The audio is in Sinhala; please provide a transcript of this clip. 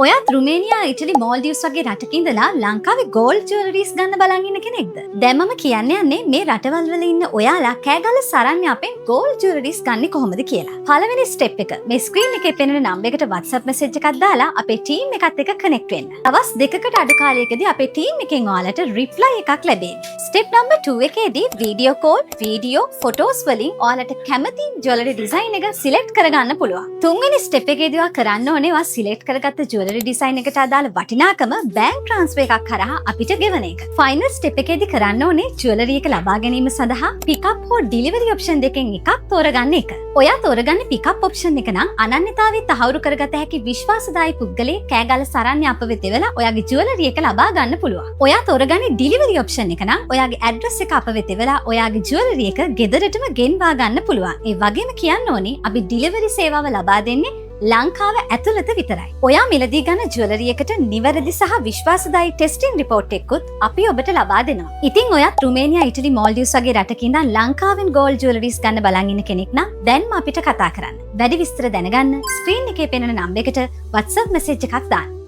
ඔයත් රුමේනියා ඉටලි මෝල්ඩිව්ස් වගේ රටක ඉඳලා ලංකාවේ ගෝල්ඩ් ජුවලරිස් ගන්න බලන් ඉන්න කෙනෙක්ද? දැන් මම කියන්න යන්නේ මේ රටවල් වල ඉන්න ඔයාලා කෑගල්ල සරණ්‍ය අපෙන් ගෝල්ඩ් ජුවලරිස් ගන්නේ කොහොමද කියලා. පළවෙනි ස්ටෙප් එක මේ ස්ක්‍රීන් එකේ පෙනෙන නම්බර් එකට WhatsApp message එකක් දාලා අපේ ටීම් එකත් එක්ක කනෙක්ට් වෙන්න. දවස් දෙකකට අඩු කාලයකදී අපේ ටීම් එකෙන් ඔයාලට රිප්ලයි එකක් ලැබෙයි. ස්ටෙප් නම්බර් 2 එකේදී වීඩියෝ කෝල්, වීඩියෝ, ෆොටෝස් වලින් ඔයාලට කැමති ජුවලරි ඩිසයින් එක සිලෙක්ට් කරගන්න පුළුවන්. තුන්වෙනි ස්ටෙප් එකේදී ඔයා කරන්න ඕනේ ඔයා සිලෙක්ට් කරගත්ත ජුවලරි ඩිසයින් එකට අදාළ වටිනාකම බැංක් ට්‍රාන්ස්ෆර් එකක් කරා අපිට ගෙවන එක. ෆයිනල් ස්ටෙප් එකේදී කරන්න ඕනේ ජුවලරි එක ලබා ගැනීම සඳහා පිකප් හෝ ඩිලිවරි ඔප්ෂන් දෙකෙන් එකක් තෝරගන්න එක. ඔයා තෝරගන්නේ පිකප් ඔප්ෂන් එක නම් අනන්‍යතාවය තහවුරු කරගත හැකි විශ්වාසදායී පුද්ගලයෙක් කෑගල්ල සරණ්‍ය අප වෙත වෙලා ඔයාගේ ජුවලරි එක ලබා ගන්න පුළුවන්. ඔයා තෝරගන්නේ ඩිලිවරි ඔප්ෂන් එක නම් ඔයාගේ ඇඩ්‍රස් එක අප වෙත වෙලා ඔයාගේ ජුවලරි එක ගෙදරටම ගෙන්වා ගන්න පුළුවන්. ඒ වගේම කියන්න ඕනේ අපි ඩිලිවරි සේවාව ලබා දෙන්නේ ලංකාව ඇතුළත විතරයි. ඔයා මිලදී ගන්න ජුවලරි එකට නිවැරදි සහ විශ්වාසදායී ටෙස්ටිං රිපෝට් එකකුත් අපි ඔබට ලබා දෙනවා. ඉතින් ඔයත් රුමේනියා, ඉටලි, මෝල්ඩිව්ස් වගේ රටක ඉඳන් ලංකාවෙන් ගෝල්ඩ් ජුවලරිස් ගන්න බලන් ඉන්න කෙනෙක් නම් දැන්ම අපිට කතා කරන්න. වැඩි විස්තර දැනගන්න ස්ක්‍රීන් එකේ පෙනෙන නම්බර් එකට WhatsApp message එකක් දාන්න.